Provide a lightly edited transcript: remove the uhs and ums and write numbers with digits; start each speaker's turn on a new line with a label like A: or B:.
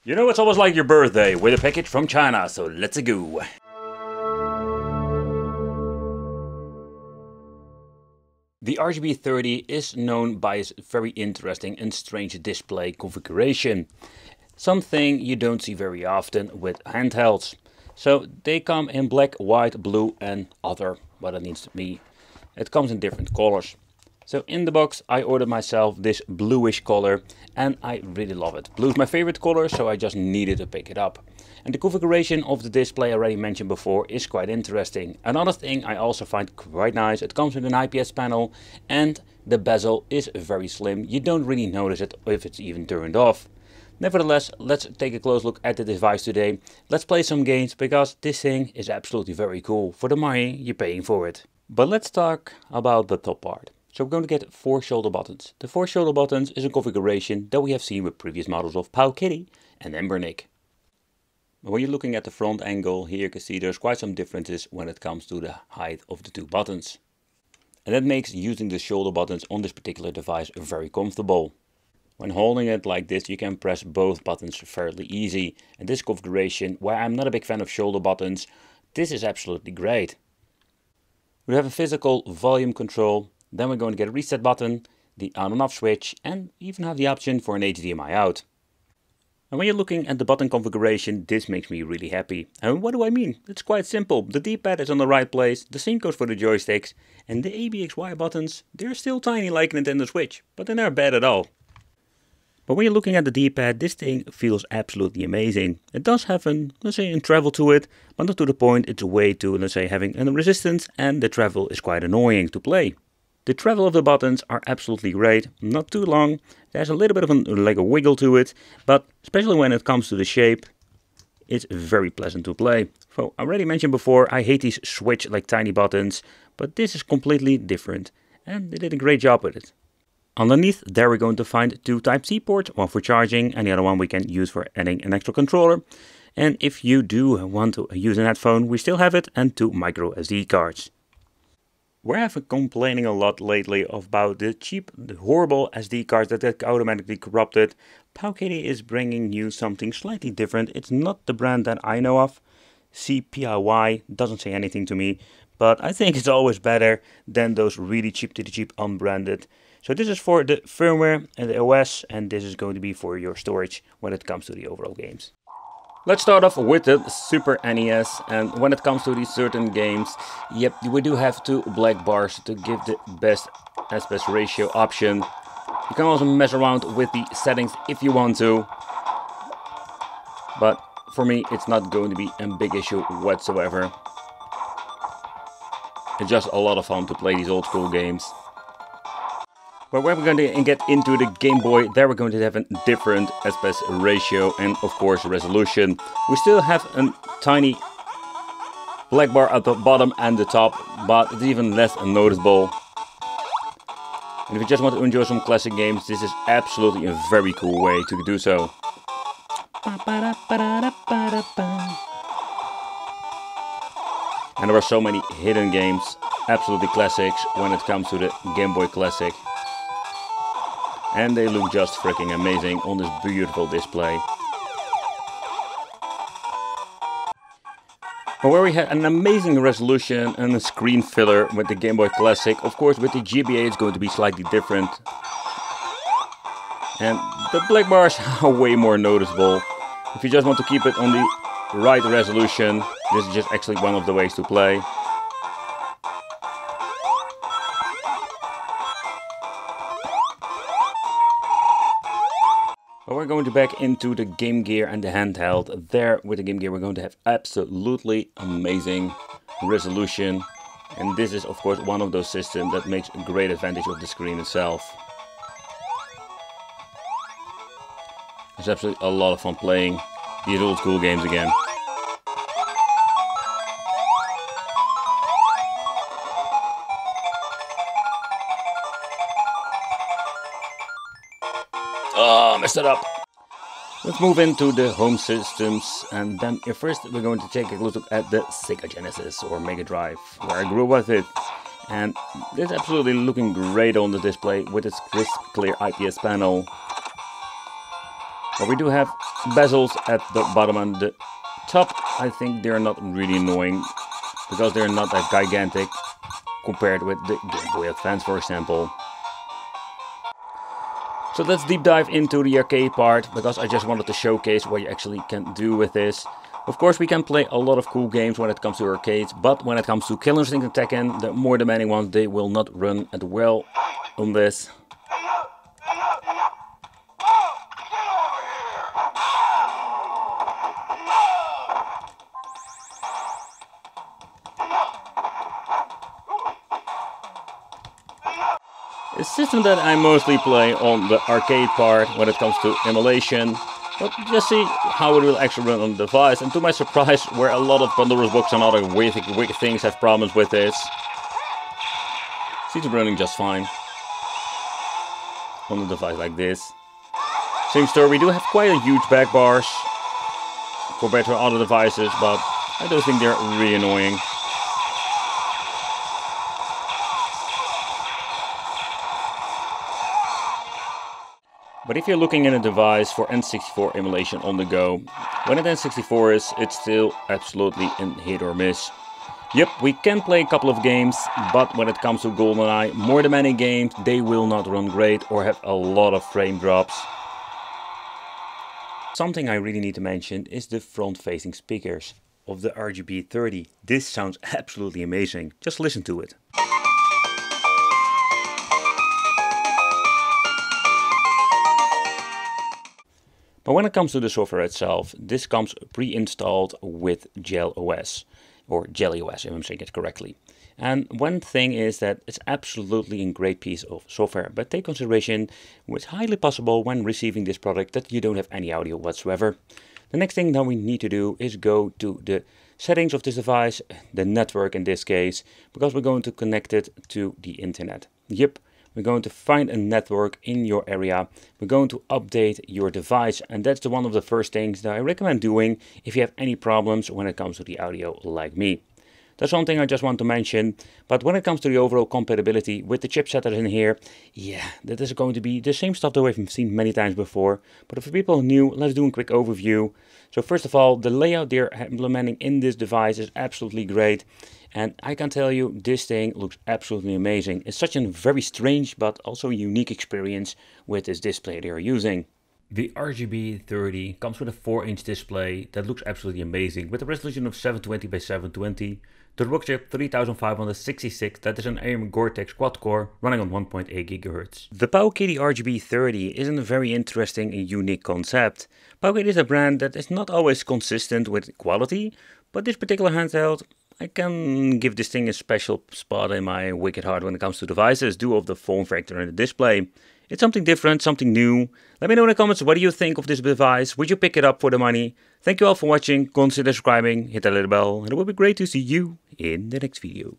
A: You know, it's almost like your birthday with a package from China, so let's go. The RGB30 is known by its very interesting and strange display configuration. Something you don't see very often with handhelds. So they come in black, white, blue and other, what it needs to be. It comes in different colors. So in the box I ordered myself this bluish color and I really love it. Blue is my favorite color, so I just needed to pick it up. And the configuration of the display I already mentioned before is quite interesting. Another thing I also find quite nice, it comes with an IPS panel and the bezel is very slim. You don't really notice it if it's even turned off. Nevertheless, let's take a close look at the device today. Let's play some games because this thing is absolutely very cool for the money you're paying for it. But let's talk about the top part. So we're going to get 4 shoulder buttons. The 4 shoulder buttons is a configuration that we have seen with previous models of Powkiddy and Embernick. When you're looking at the front angle, here you can see there's quite some differences when it comes to the height of the 2 buttons. And that makes using the shoulder buttons on this particular device very comfortable. When holding it like this, you can press both buttons fairly easy. And this configuration, where I'm not a big fan of shoulder buttons, this is absolutely great. We have a physical volume control. Then we're going to get a reset button, the on and off switch, and even have the option for an HDMI out. And when you're looking at the button configuration, this makes me really happy. And what do I mean? It's quite simple. The D-pad is on the right place, the same goes for the joysticks, and the ABXY buttons, they're still tiny like a Nintendo Switch, but they're not bad at all. But when you're looking at the D-pad, this thing feels absolutely amazing. It does have an, let's say, a travel to it, but not to the point it's a way to, let's say, having a resistance, and the travel is quite annoying to play. The travel of the buttons are absolutely great, not too long, there's a little bit of like a wiggle to it, but especially when it comes to the shape, it's very pleasant to play. So I already mentioned before, I hate these switch like tiny buttons, but this is completely different, and they did a great job with it. Underneath there we're going to find 2 Type-C ports, one for charging and the other one we can use for adding an extra controller. And if you do want to use an headphone, we still have it, and 2 micro SD cards. We're been complaining a lot lately about the cheap, the horrible SD cards that get automatically corrupted. Powkiddy is bringing you something slightly different. It's not the brand that I know of. CPIY doesn't say anything to me, but I think it's always better than those really cheap unbranded. So this is for the firmware and the OS, and this is going to be for your storage when it comes to the overall games. Let's start off with the Super NES, and when it comes to these certain games, yep, we do have 2 black bars to give the best aspect ratio option. You can also mess around with the settings if you want to, but for me it's not going to be a big issue whatsoever. It's just a lot of fun to play these old school games. But when we're going to get into the Game Boy, there we're going to have a different aspect ratio and of course resolution. We still have a tiny black bar at the bottom and the top, but it's even less noticeable. And if you just want to enjoy some classic games, this is absolutely a very cool way to do so. And there are so many hidden games, absolutely classics when it comes to the Game Boy Classic. And they look just freaking amazing on this beautiful display. But where we had an amazing resolution and a screen filler with the Game Boy Classic, of course with the GBA it's going to be slightly different. And the black bars are way more noticeable. If you just want to keep it on the right resolution, this is just actually one of the ways to play. But we're going to back into the Game Gear and the handheld. There with the Game Gear we're going to have absolutely amazing resolution. And this is of course one of those systems that makes a great advantage of the screen itself. It's absolutely a lot of fun playing these old school games again. Oh, messed it up. Let's move into the home systems, and then first we're going to take a look at the Sega Genesis or Mega Drive, where I grew up with it. And it's absolutely looking great on the display with its crisp, clear IPS panel. But we do have bezels at the bottom and the top. I think they're not really annoying because they're not that gigantic compared with the Game Boy Advance, for example. So let's deep dive into the arcade part, because I just wanted to showcase what you actually can do with this. Of course, we can play a lot of cool games when it comes to arcades, but when it comes to Killer Instinct and Tekken, the more demanding ones, they will not run as well on this. A system that I mostly play on the arcade part when it comes to emulation, but just see how it will actually run on the device. And to my surprise, where a lot of Pandora's box and other wicked things have problems with this, seems running just fine on a device like this. Same story, we do have quite a huge back bars compared to other devices, but I don't think they're really annoying. But if you're looking at a device for N64 emulation on the go, when an N64 is, it's still absolutely a hit or miss. Yep, we can play a couple of games, but when it comes to GoldenEye, more demanding games, they will not run great or have a lot of frame drops. Something I really need to mention is the front-facing speakers of the RGB30. This sounds absolutely amazing. Just listen to it. But when it comes to the software itself, this comes pre-installed with Gel OS, or Jelly OS if I'm saying it correctly. And one thing is that it's absolutely a great piece of software, but take consideration it's highly possible when receiving this product that you don't have any audio whatsoever. The next thing that we need to do is go to the settings of this device, the network in this case, because we're going to connect it to the internet. Yep. We're going to find a network in your area. We're going to update your device, and that's one of the first things that I recommend doing if you have any problems when it comes to the audio like me. That's one thing I just want to mention. But when it comes to the overall compatibility with the chipset that is in here, yeah, that is going to be the same stuff that we've seen many times before. But for people new, let's do a quick overview. So first of all, the layout they're implementing in this device is absolutely great. And I can tell you, this thing looks absolutely amazing. It's such a very strange but also unique experience with this display they are using. The RGB30 comes with a 4-inch display that looks absolutely amazing with a resolution of 720 by 720. The Rock chip 3566, that is an ARM Cortex quad-core running on 1.8 GHz. The Powkiddy RGB30 is a very interesting and unique concept. Powkiddy is a brand that is not always consistent with quality, but this particular handheld, I can give this thing a special spot in my wicked heart when it comes to devices due of the form factor and the display. It's something different, something new. Let me know in the comments what do you think of this device. Would you pick it up for the money? Thank you all for watching. Consider subscribing, hit that little bell, and it will be great to see you in the next video.